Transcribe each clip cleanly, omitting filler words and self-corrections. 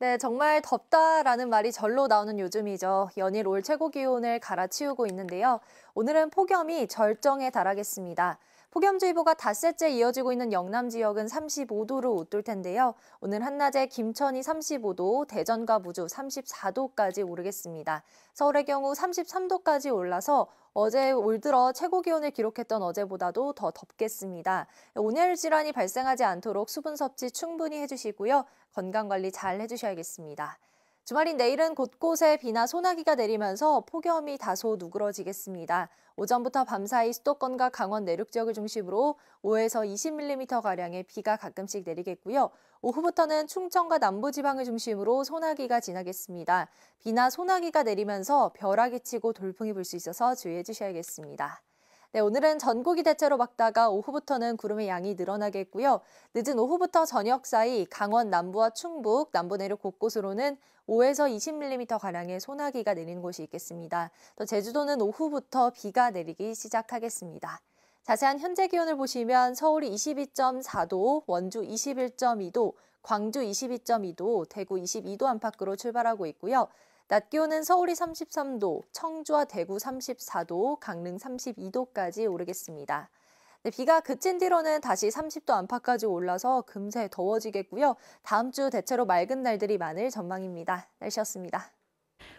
네, 정말 덥다라는 말이 절로 나오는 요즘이죠. 연일 올 최고 기온을 갈아치우고 있는데요. 오늘은 폭염이 절정에 달하겠습니다. 폭염주의보가 닷새째 이어지고 있는 영남 지역은 35도로 웃돌 텐데요. 오늘 한낮에 김천이 35도, 대전과 무주 34도까지 오르겠습니다. 서울의 경우 33도까지 올라서 어제 올 들어 최고 기온을 기록했던 어제보다도 더 덥겠습니다. 온열 질환이 발생하지 않도록 수분 섭취 충분히 해주시고요. 건강관리 잘 해주셔야겠습니다. 주말인 내일은 곳곳에 비나 소나기가 내리면서 폭염이 다소 누그러지겠습니다. 오전부터 밤사이 수도권과 강원 내륙 지역을 중심으로 5에서 20mm가량의 비가 가끔씩 내리겠고요. 오후부터는 충청과 남부지방을 중심으로 소나기가 지나겠습니다. 비나 소나기가 내리면서 벼락이 치고 돌풍이 불 수 있어서 주의해 주셔야겠습니다. 네, 오늘은 전국이 대체로 맑다가 오후부터는 구름의 양이 늘어나겠고요. 늦은 오후부터 저녁 사이 강원 남부와 충북, 남부 내륙 곳곳으로는 5에서 20mm가량의 소나기가 내리는 곳이 있겠습니다. 또 제주도는 오후부터 비가 내리기 시작하겠습니다. 자세한 현재 기온을 보시면 서울이 22.4도, 원주 21.2도, 광주 22.2도, 대구 22도 안팎으로 출발하고 있고요. 낮 기온은 서울이 33도, 청주와 대구 34도, 강릉 32도까지 오르겠습니다. 네, 비가 그친 뒤로는 다시 30도 안팎까지 올라서 금세 더워지겠고요. 다음 주 대체로 맑은 날들이 많을 전망입니다. 날씨였습니다.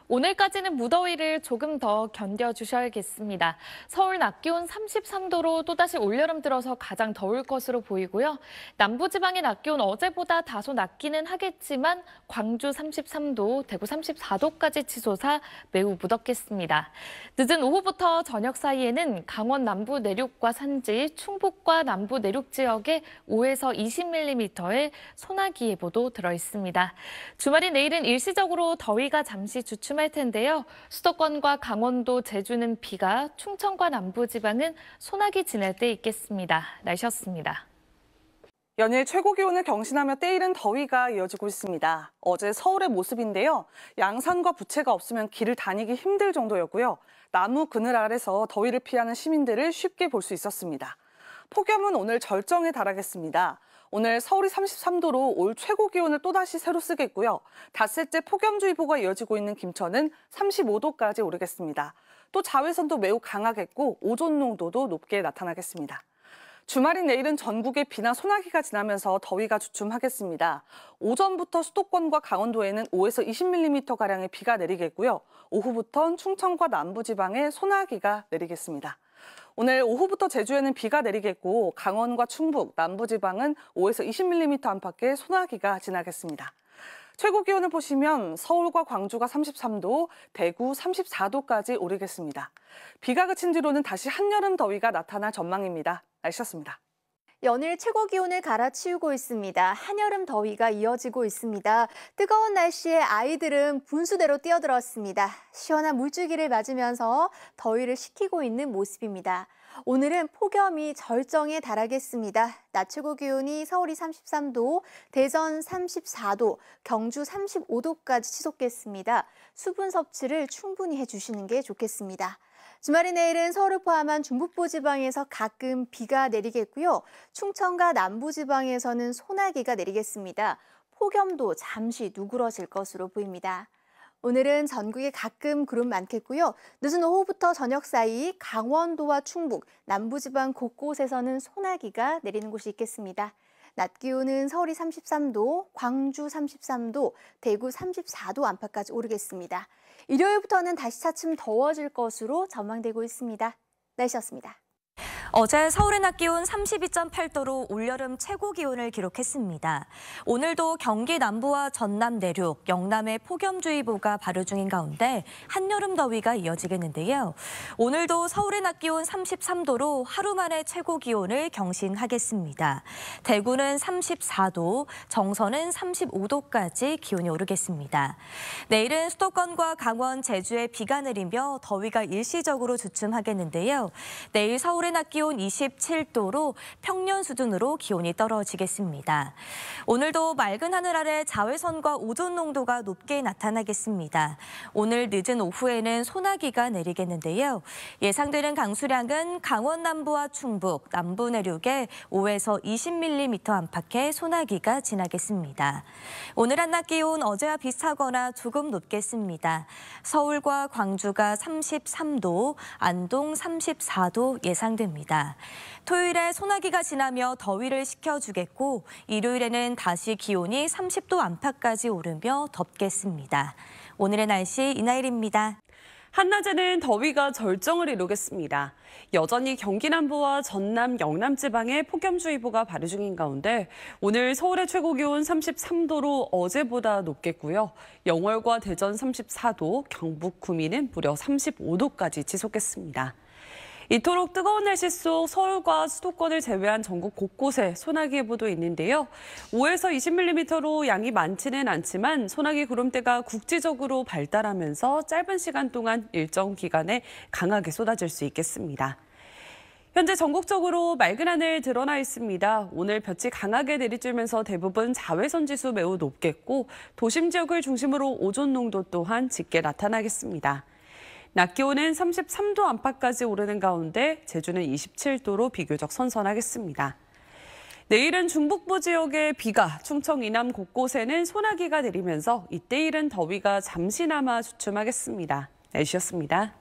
오늘까지는 무더위를 조금 더 견뎌주셔야겠습니다. 서울 낮 기온 33도로 또다시 올여름 들어서 가장 더울 것으로 보이고요. 남부지방의 낮 기온 어제보다 다소 낮기는 하겠지만 광주 33도, 대구 34도까지 치솟아 매우 무덥겠습니다. 늦은 오후부터 저녁 사이에는 강원 남부 내륙과 산지, 충북과 남부 내륙 지역에 5에서 20mm의 소나기 예보도 들어있습니다. 주말인 내일은 일시적으로 더위가 잠시 주춤할 텐데요. 수도권과 강원도, 제주는 비가, 충청과 남부지방은 소나기 지날 때 있겠습니다. 날씨였습니다. 연일 최고 기온을 경신하며 때이른 더위가 이어지고 있습니다. 어제 서울의 모습인데요. 양산과 부채가 없으면 길을 다니기 힘들 정도였고요. 나무 그늘 아래서 더위를 피하는 시민들을 쉽게 볼 수 있었습니다. 폭염은 오늘 절정에 달하겠습니다. 오늘 서울이 33도로 올 최고 기온을 또다시 새로 쓰겠고요. 닷새째 폭염주의보가 이어지고 있는 김천은 35도까지 오르겠습니다. 또 자외선도 매우 강하겠고 오존 농도도 높게 나타나겠습니다. 주말인 내일은 전국에 비나 소나기가 지나면서 더위가 주춤하겠습니다. 오전부터 수도권과 강원도에는 5에서 20mm가량의 비가 내리겠고요. 오후부터는 충청과 남부지방에 소나기가 내리겠습니다. 오늘 오후부터 제주에는 비가 내리겠고 강원과 충북, 남부지방은 5에서 20mm 안팎의 소나기가 지나겠습니다. 최고 기온을 보시면 서울과 광주가 33도, 대구 34도까지 오르겠습니다. 비가 그친 뒤로는 다시 한여름 더위가 나타날 전망입니다. 날씨였습니다. 연일 최고 기온을 갈아치우고 있습니다. 한여름 더위가 이어지고 있습니다. 뜨거운 날씨에 아이들은 분수대로 뛰어들었습니다. 시원한 물줄기를 맞으면서 더위를 식히고 있는 모습입니다. 오늘은 폭염이 절정에 달하겠습니다. 낮 최고 기온이 서울이 33도, 대전 34도, 경주 35도까지 치솟겠습니다. 수분 섭취를 충분히 해주시는 게 좋겠습니다. 주말인 내일은 서울을 포함한 중북부 지방에서 가끔 비가 내리겠고요. 충청과 남부지방에서는 소나기가 내리겠습니다. 폭염도 잠시 누그러질 것으로 보입니다. 오늘은 전국에 가끔 구름 많겠고요. 늦은 오후부터 저녁 사이 강원도와 충북, 남부지방 곳곳에서는 소나기가 내리는 곳이 있겠습니다. 낮 기온은 서울이 33도, 광주 33도, 대구 34도 안팎까지 오르겠습니다. 일요일부터는 다시 차츰 더워질 것으로 전망되고 있습니다. 날씨였습니다. 어제 서울의 낮 기온 32.8도로 올여름 최고 기온을 기록했습니다. 오늘도 경기 남부와 전남 내륙, 영남에 폭염주의보가 발효 중인 가운데 한여름 더위가 이어지겠는데요. 오늘도 서울의 낮 기온 33도로 하루 만에 최고 기온을 경신하겠습니다. 대구는 34도, 정선은 35도까지 기온이 오르겠습니다. 내일은 수도권과 강원, 제주에 비가 내리며 더위가 일시적으로 주춤하겠는데요. 내일 서울의 낮 기온 기온 27도로 평년 수준으로 기온이 떨어지겠습니다. 오늘도 맑은 하늘 아래 자외선과 오존 농도가 높게 나타나겠습니다. 오늘 늦은 오후에는 소나기가 내리겠는데요. 예상되는 강수량은 강원 남부와 충북, 남부 내륙에 5에서 20mm 안팎의 소나기가 지나겠습니다. 오늘 한낮 기온 어제와 비슷하거나 조금 높겠습니다. 서울과 광주가 33도, 안동 34도 예상됩니다. 토요일에 소나기가 지나며 더위를 식혀주겠고 일요일에는 다시 기온이 30도 안팎까지 오르며 덥겠습니다. 오늘의 날씨 이나일입니다. 한낮에는 더위가 절정을 이루겠습니다. 여전히 경기 남부와 전남, 영남 지방에 폭염주의보가 발효 중인 가운데 오늘 서울의 최고 기온 33도로 어제보다 높겠고요. 영월과 대전 34도, 경북 구미는 무려 35도까지 지속했습니다. 이토록 뜨거운 날씨 속 서울과 수도권을 제외한 전국 곳곳에 소나기 예보도 있는데요. 5에서 20mm로 양이 많지는 않지만 소나기 구름대가 국지적으로 발달하면서 짧은 시간 동안 일정 기간에 강하게 쏟아질 수 있겠습니다. 현재 전국적으로 맑은 하늘 드러나 있습니다. 오늘 볕이 강하게 내리쬐면서 대부분 자외선 지수 매우 높겠고 도심 지역을 중심으로 오존 농도 또한 짙게 나타나겠습니다. 낮 기온은 33도 안팎까지 오르는 가운데 제주는 27도로 비교적 선선하겠습니다. 내일은 중북부 지역에 비가, 충청 이남 곳곳에는 소나기가 내리면서 이때 일은 더위가 잠시나마 주춤하겠습니다. 날씨였습니다.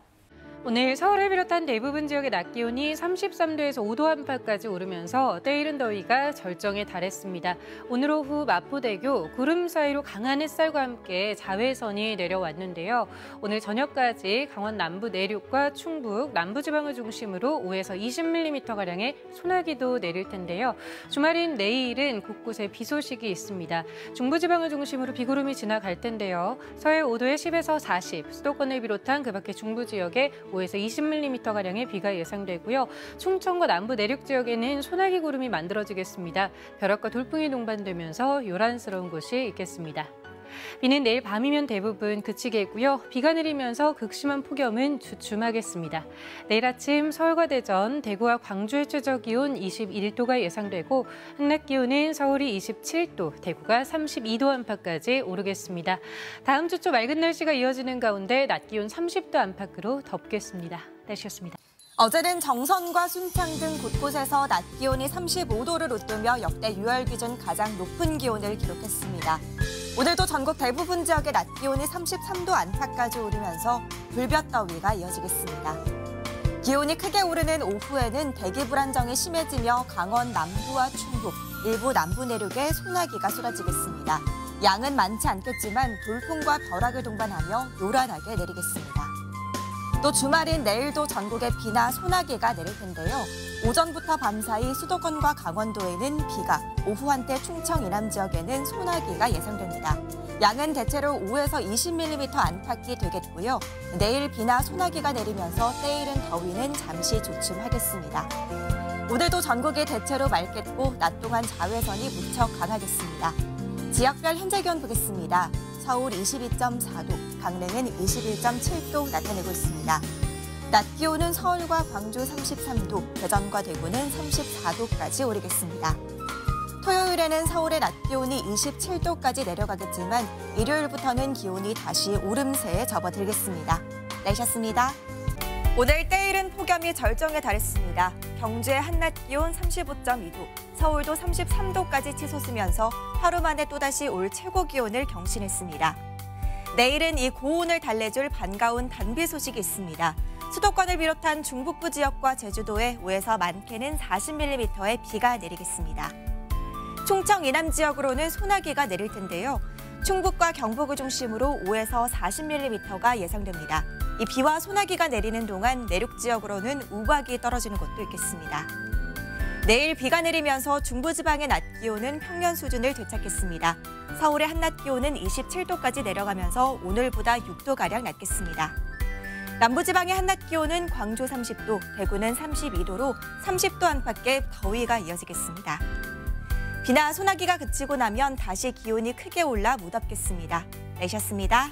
오늘 서울을 비롯한 대부분 지역의 낮 기온이 33도에서 5도 안팎까지 오르면서 때이른 더위가 절정에 달했습니다. 오늘 오후 마포대교 구름 사이로 강한 햇살과 함께 자외선이 내려왔는데요. 오늘 저녁까지 강원 남부 내륙과 충북, 남부지방을 중심으로 5에서 20mm가량의 소나기도 내릴 텐데요. 주말인 내일은 곳곳에 비 소식이 있습니다. 중부지방을 중심으로 비구름이 지나갈 텐데요. 서해 5도에 10에서 40, 수도권을 비롯한 그 밖의 중부 지역에 5에서 20mm가량의 비가 예상되고요. 충청과 남부 내륙 지역에는 소나기 구름이 만들어지겠습니다. 벼락과 돌풍이 동반되면서 요란스러운 곳이 있겠습니다. 비는 내일 밤이면 대부분 그치겠고요. 비가 내리면서 극심한 폭염은 주춤하겠습니다. 내일 아침 서울과 대전, 대구와 광주의 최저 기온 21도가 예상되고 한낮 기온은 서울이 27도, 대구가 32도 안팎까지 오르겠습니다. 다음 주 초 맑은 날씨가 이어지는 가운데 낮 기온 30도 안팎으로 덥겠습니다. 날씨였습니다. 어제는 정선과 순창 등 곳곳에서 낮 기온이 35도를 웃돌며 역대 6월 기준 가장 높은 기온을 기록했습니다. 오늘도 전국 대부분 지역의 낮 기온이 33도 안팎까지 오르면서 불볕더위가 이어지겠습니다. 기온이 크게 오르는 오후에는 대기 불안정이 심해지며 강원 남부와 충북, 일부 남부 내륙에 소나기가 쏟아지겠습니다. 양은 많지 않겠지만 돌풍과 벼락을 동반하며 요란하게 내리겠습니다. 또 주말인 내일도 전국에 비나 소나기가 내릴 텐데요. 오전부터 밤사이 수도권과 강원도에는 비가, 오후 한때 충청 이남 지역에는 소나기가 예상됩니다. 양은 대체로 5에서 20mm 안팎이 되겠고요. 내일 비나 소나기가 내리면서 때이른 더위는 잠시 조춤하겠습니다. 오늘도 전국이 대체로 맑겠고 낮 동안 자외선이 무척 강하겠습니다. 지역별 현재 기온 보겠습니다. 서울 22.4도, 강릉은 21.7도 나타내고 있습니다. 낮 기온은 서울과 광주 33도, 대전과 대구는 34도까지 오르겠습니다. 토요일에는 서울의 낮 기온이 27도까지 내려가겠지만 일요일부터는 기온이 다시 오름세에 접어들겠습니다. 날씨였습니다. 오늘 때이른 폭염이 절정에 달했습니다. 경주의 한낮 기온 35.2도, 서울도 33도까지 치솟으면서 하루 만에 또다시 올 최고 기온을 경신했습니다. 내일은 이 고온을 달래줄 반가운 단비 소식이 있습니다. 수도권을 비롯한 중북부 지역과 제주도에 5에서 많게는 40mm의 비가 내리겠습니다. 충청 이남 지역으로는 소나기가 내릴 텐데요. 충북과 경북을 중심으로 5에서 40mm가 예상됩니다. 이 비와 소나기가 내리는 동안 내륙 지역으로는 우박이 떨어지는 곳도 있겠습니다. 내일 비가 내리면서 중부지방의 낮 기온은 평년 수준을 되찾겠습니다. 서울의 한낮 기온은 27도까지 내려가면서 오늘보다 6도가량 낮겠습니다. 남부지방의 한낮 기온은 광주 30도, 대구는 32도로 30도 안팎의 더위가 이어지겠습니다. 비나 소나기가 그치고 나면 다시 기온이 크게 올라 무덥겠습니다. 날씨였습니다.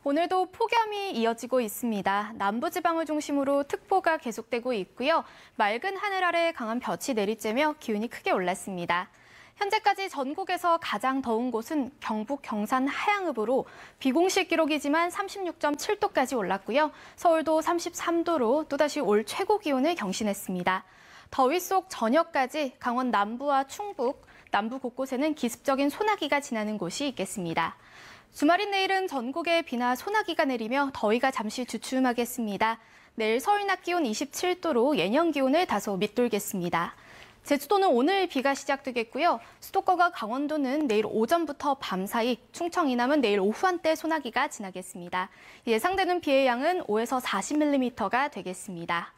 오늘도 폭염이 이어지고 있습니다. 남부지방을 중심으로 특보가 계속되고 있고요. 맑은 하늘 아래 강한 볕이 내리쬐며 기온이 크게 올랐습니다. 현재까지 전국에서 가장 더운 곳은 경북 경산 하양읍으로 비공식 기록이지만 36.7도까지 올랐고요. 서울도 33도로 또다시 올 최고 기온을 경신했습니다. 더위 속 저녁까지 강원 남부와 충북, 남부 곳곳에는 기습적인 소나기가 지나는 곳이 있겠습니다. 주말인 내일은 전국에 비나 소나기가 내리며 더위가 잠시 주춤하겠습니다. 내일 서울 낮 기온 27도로 예년 기온을 다소 밑돌겠습니다. 제주도는 오늘 비가 시작되겠고요. 수도권과 강원도는 내일 오전부터 밤 사이, 충청 이남은 내일 오후 한때 소나기가 지나겠습니다. 예상되는 비의 양은 5에서 40mm가 되겠습니다.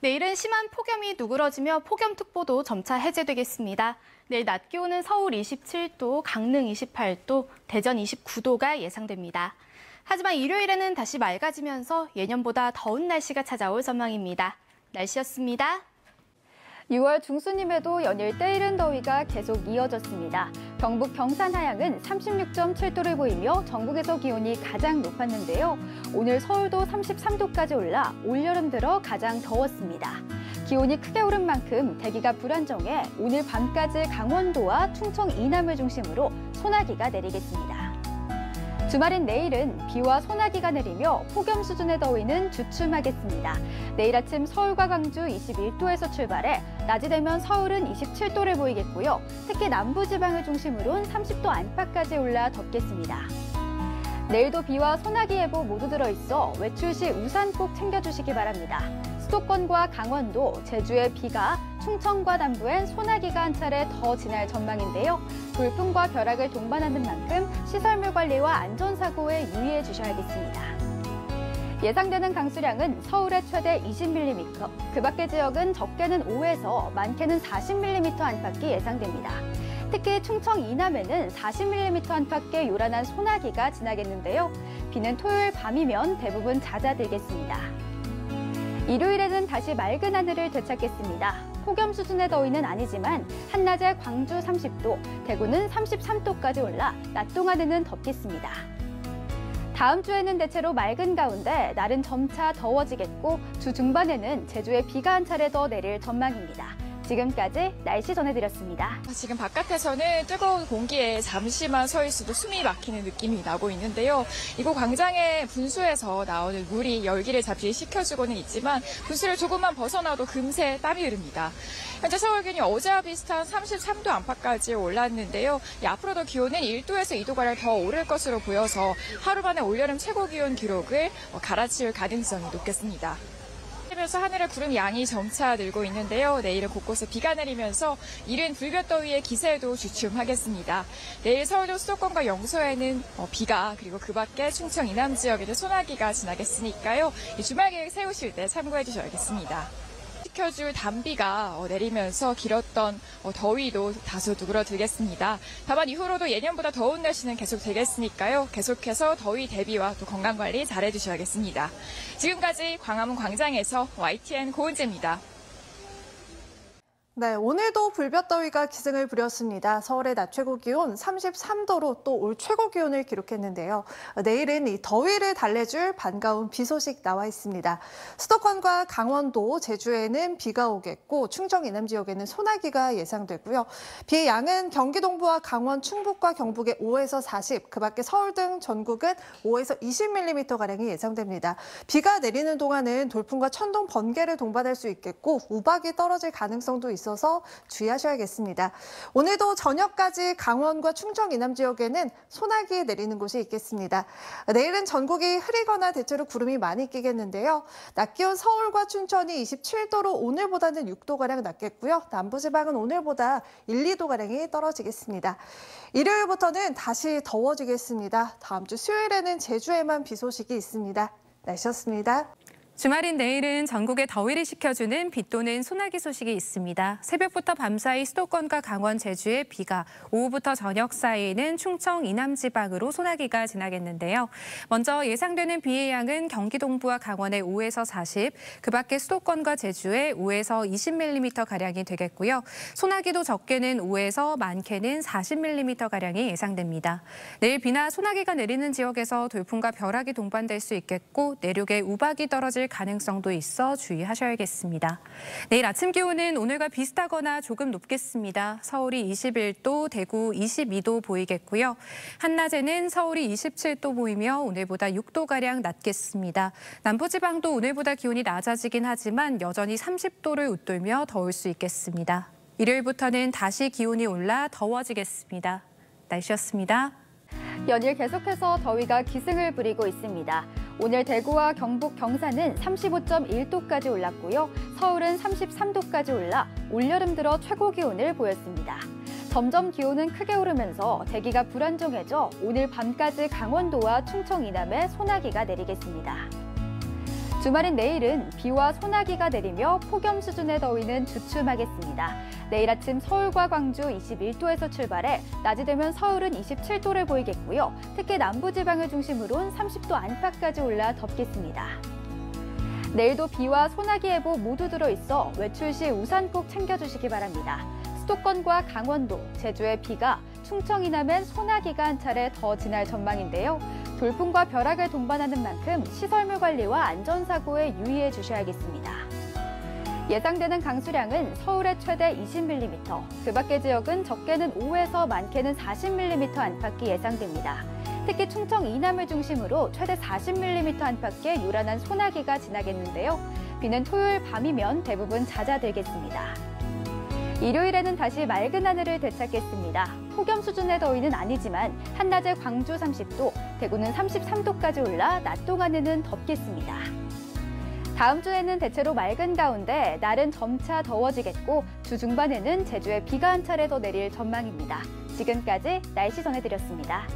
내일은 심한 폭염이 누그러지며 폭염특보도 점차 해제되겠습니다. 내일 낮 기온은 서울 27도, 강릉 28도, 대전 29도가 예상됩니다. 하지만 일요일에는 다시 맑아지면서 예년보다 더운 날씨가 찾아올 전망입니다. 날씨였습니다. 6월 중순임에도 연일 때이른 더위가 계속 이어졌습니다. 경북 경산 하양은 36.7도를 보이며 전국에서 기온이 가장 높았는데요. 오늘 서울도 33도까지 올라 올여름 들어 가장 더웠습니다. 기온이 크게 오른 만큼 대기가 불안정해 오늘 밤까지 강원도와 충청 이남을 중심으로 소나기가 내리겠습니다. 주말인 내일은 비와 소나기가 내리며 폭염 수준의 더위는 주춤하겠습니다. 내일 아침 서울과 광주 21도에서 출발해 낮이 되면 서울은 27도를 보이겠고요. 특히 남부지방을 중심으로는 30도 안팎까지 올라 덥겠습니다. 내일도 비와 소나기 예보 모두 들어있어 외출 시 우산 꼭 챙겨주시기 바랍니다. 수도권과 강원도, 제주의 비가, 충청과 남부엔 소나기가 한 차례 더 지날 전망인데요. 돌풍과 벼락을 동반하는 만큼 시설물 관리와 안전사고에 유의해 주셔야겠습니다. 예상되는 강수량은 서울에 최대 20mm, 그 밖의 지역은 적게는 5에서 많게는 40mm 안팎이 예상됩니다. 특히 충청 이남에는 40mm 안팎의 요란한 소나기가 지나겠는데요. 비는 토요일 밤이면 대부분 잦아들겠습니다. 일요일에는 다시 맑은 하늘을 되찾겠습니다. 폭염 수준의 더위는 아니지만 한낮에 광주 30도, 대구는 33도까지 올라 낮 동안에는 덥겠습니다. 다음 주에는 대체로 맑은 가운데 날은 점차 더워지겠고 주 중반에는 제주에 비가 한 차례 더 내릴 전망입니다. 지금까지 날씨 전해드렸습니다. 지금 바깥에서는 뜨거운 공기에 잠시만 서 있어도 숨이 막히는 느낌이 나고 있는데요. 이곳 광장의 분수에서 나오는 물이 열기를 잠시 식혀주고는 있지만 분수를 조금만 벗어나도 금세 땀이 흐릅니다. 현재 서울 기온이 어제와 비슷한 33도 안팎까지 올랐는데요. 앞으로도 기온은 1도에서 2도가량 더 오를 것으로 보여서 하루 만에 올여름 최고 기온 기록을 갈아치울 가능성이 높겠습니다. 그래서 하늘에 구름 양이 점차 늘고 있는데요. 내일은 곳곳에 비가 내리면서 이른 불볕더위의 기세도 주춤하겠습니다. 내일 서울도 수도권과 영서에는 비가 그리고 그 밖에 충청 이남 지역에는 소나기가 지나겠으니까요. 이 주말 계획 세우실 때 참고해 주셔야겠습니다. 식혀줄 단비가 내리면서 길었던 더위도 다소 누그러들겠습니다. 다만 이후로도 예년보다 더운 날씨는 계속 되겠으니까요. 계속해서 더위 대비와 또 건강관리 잘해주셔야겠습니다. 지금까지 광화문 광장에서 YTN 고은재입니다. 네, 오늘도 불볕더위가 기승을 부렸습니다. 서울의 낮 최고 기온 33도로 또 올 최고 기온을 기록했는데요. 내일은 이 더위를 달래줄 반가운 비 소식 나와 있습니다. 수도권과 강원도, 제주에는 비가 오겠고 충청 이남 지역에는 소나기가 예상되고요. 비의 양은 경기 동부와 강원, 충북과 경북에 5에서 40, 그 밖에 서울 등 전국은 5에서 20mm가량이 예상됩니다. 비가 내리는 동안은 돌풍과 천둥, 번개를 동반할 수 있겠고 우박이 떨어질 가능성도 있어서 주의하셔야겠습니다. 오늘도 저녁까지 강원과 충청 이남 지역에는 소나기 내리는 곳이 있겠습니다. 내일은 전국이 흐리거나 대체로 구름이 많이 끼겠는데요. 낮 기온 서울과 춘천이 27도로 오늘보다는 6도가량 낮겠고요. 남부지방은 오늘보다 1, 2도가량이 떨어지겠습니다. 일요일부터는 다시 더워지겠습니다. 다음 주 수요일에는 제주에만 비 소식이 있습니다. 날씨였습니다. 주말인 내일은 전국에 더위를 식혀주는 비 또는 소나기 소식이 있습니다. 새벽부터 밤사이 수도권과 강원, 제주에 비가, 오후부터 저녁 사이에는 충청, 이남 지방으로 소나기가 지나겠는데요. 먼저 예상되는 비의 양은 경기 동부와 강원에 5에서 40, 그 밖에 수도권과 제주에 5에서 20mm가량이 되겠고요. 소나기도 적게는 5에서 많게는 40mm가량이 예상됩니다. 내일 비나 소나기가 내리는 지역에서 돌풍과 벼락이 동반될 수 있겠고 내륙에 우박이 떨어질 가능성도 있어 주의하셔야겠습니다. 내일 아침 기온은 오늘과 비슷하거나 조금 높겠습니다. 서울이 21도, 대구 22도 보이겠고요. 한낮에는 서울이 27도 보이며 오늘보다 6도가량 낮겠습니다. 남부지방도 오늘보다 기온이 낮아지긴 하지만 여전히 30도를 웃돌며 더울 수 있겠습니다. 일요일부터는 다시 기온이 올라 더워지겠습니다. 날씨였습니다. 연일 계속해서 더위가 기승을 부리고 있습니다. 오늘 대구와 경북, 경산은 35.1도까지 올랐고요. 서울은 33도까지 올라 올여름 들어 최고 기온을 보였습니다. 점점 기온은 크게 오르면서 대기가 불안정해져 오늘 밤까지 강원도와 충청 이남에 소나기가 내리겠습니다. 주말인 내일은 비와 소나기가 내리며 폭염 수준의 더위는 주춤하겠습니다. 내일 아침 서울과 광주 21도에서 출발해 낮이 되면 서울은 27도를 보이겠고요. 특히 남부지방을 중심으로는 30도 안팎까지 올라 덥겠습니다. 내일도 비와 소나기 예보 모두 들어있어 외출 시 우산 꼭 챙겨주시기 바랍니다. 수도권과 강원도, 제주의 비가, 충청 이남엔 소나기가 한 차례 더 지날 전망인데요. 돌풍과 벼락을 동반하는 만큼 시설물 관리와 안전사고에 유의해 주셔야겠습니다. 예상되는 강수량은 서울의 최대 20mm, 그 밖의 지역은 적게는 5에서 많게는 40mm 안팎이 예상됩니다. 특히 충청 이남을 중심으로 최대 40mm 안팎의 요란한 소나기가 지나겠는데요. 비는 토요일 밤이면 대부분 잦아들겠습니다. 일요일에는 다시 맑은 하늘을 되찾겠습니다. 폭염 수준의 더위는 아니지만 한낮에 광주 30도, 대구는 33도까지 올라 낮 동안에는 덥겠습니다. 다음 주에는 대체로 맑은 가운데 날은 점차 더워지겠고 주 중반에는 제주에 비가 한 차례 더 내릴 전망입니다. 지금까지 날씨 전해드렸습니다.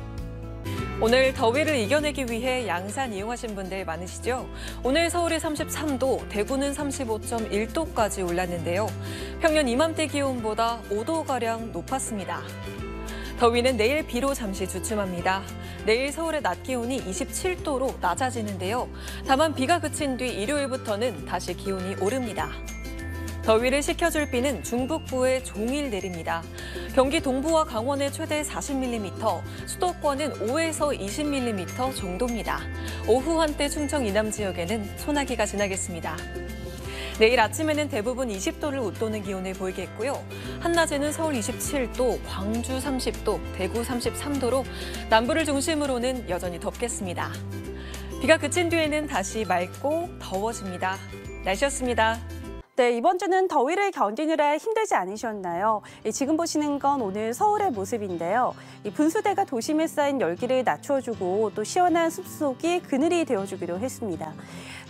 오늘 더위를 이겨내기 위해 양산 이용하신 분들 많으시죠? 오늘 서울이 33도, 대구는 35.1도까지 올랐는데요. 평년 이맘때 기온보다 5도가량 높았습니다. 더위는 내일 비로 잠시 주춤합니다. 내일 서울의 낮 기온이 27도로 낮아지는데요. 다만 비가 그친 뒤 일요일부터는 다시 기온이 오릅니다. 더위를 식혀줄 비는 중북부에 종일 내립니다. 경기 동부와 강원에 최대 40mm, 수도권은 5에서 20mm 정도입니다. 오후 한때 충청 이남 지역에는 소나기가 지나겠습니다. 내일 아침에는 대부분 20도를 웃도는 기온을 보이겠고요. 한낮에는 서울 27도, 광주 30도, 대구 33도로 남부를 중심으로는 여전히 덥겠습니다. 비가 그친 뒤에는 다시 맑고 더워집니다. 날씨였습니다. 네, 이번 주는 더위를 견디느라 힘들지 않으셨나요? 지금 보시는 건 오늘 서울의 모습인데요. 이 분수대가 도심에 쌓인 열기를 낮춰주고 또 시원한 숲속이 그늘이 되어주기도 했습니다.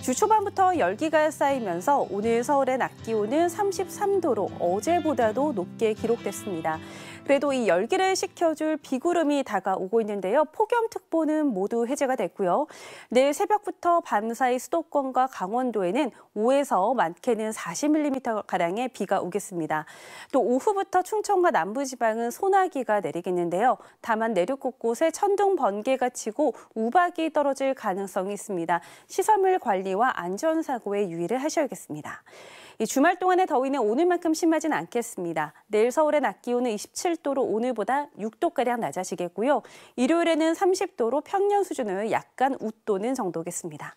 주 초반부터 열기가 쌓이면서 오늘 서울의 낮 기온은 33도로 어제보다도 높게 기록됐습니다. 그래도 이 열기를 식혀줄 비구름이 다가오고 있는데요. 폭염특보는 모두 해제가 됐고요. 내일 새벽부터 밤사이 수도권과 강원도에는 5에서 많게는 40mm가량의 비가 오겠습니다. 또 오후부터 충청과 남부지방은 소나기가 내리겠는데요. 다만 내륙 곳곳에 천둥, 번개가 치고 우박이 떨어질 가능성이 있습니다. 시설물 관리와 안전사고에 유의를 하셔야겠습니다. 이 주말 동안의 더위는 오늘만큼 심하진 않겠습니다. 내일 서울의 낮 기온은 27도로 오늘보다 6도가량 낮아지겠고요. 일요일에는 30도로 평년 수준을 약간 웃도는 정도겠습니다.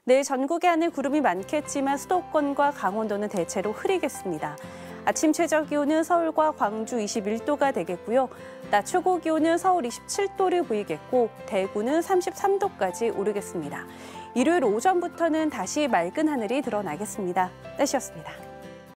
내일 전국의 하늘 구름이 많겠지만 수도권과 강원도는 대체로 흐리겠습니다. 아침 최저 기온은 서울과 광주 21도가 되겠고요. 낮 최고 기온은 서울 27도를 보이겠고 대구는 33도까지 오르겠습니다. 일요일 오전부터는 다시 맑은 하늘이 드러나겠습니다. 날씨였습니다.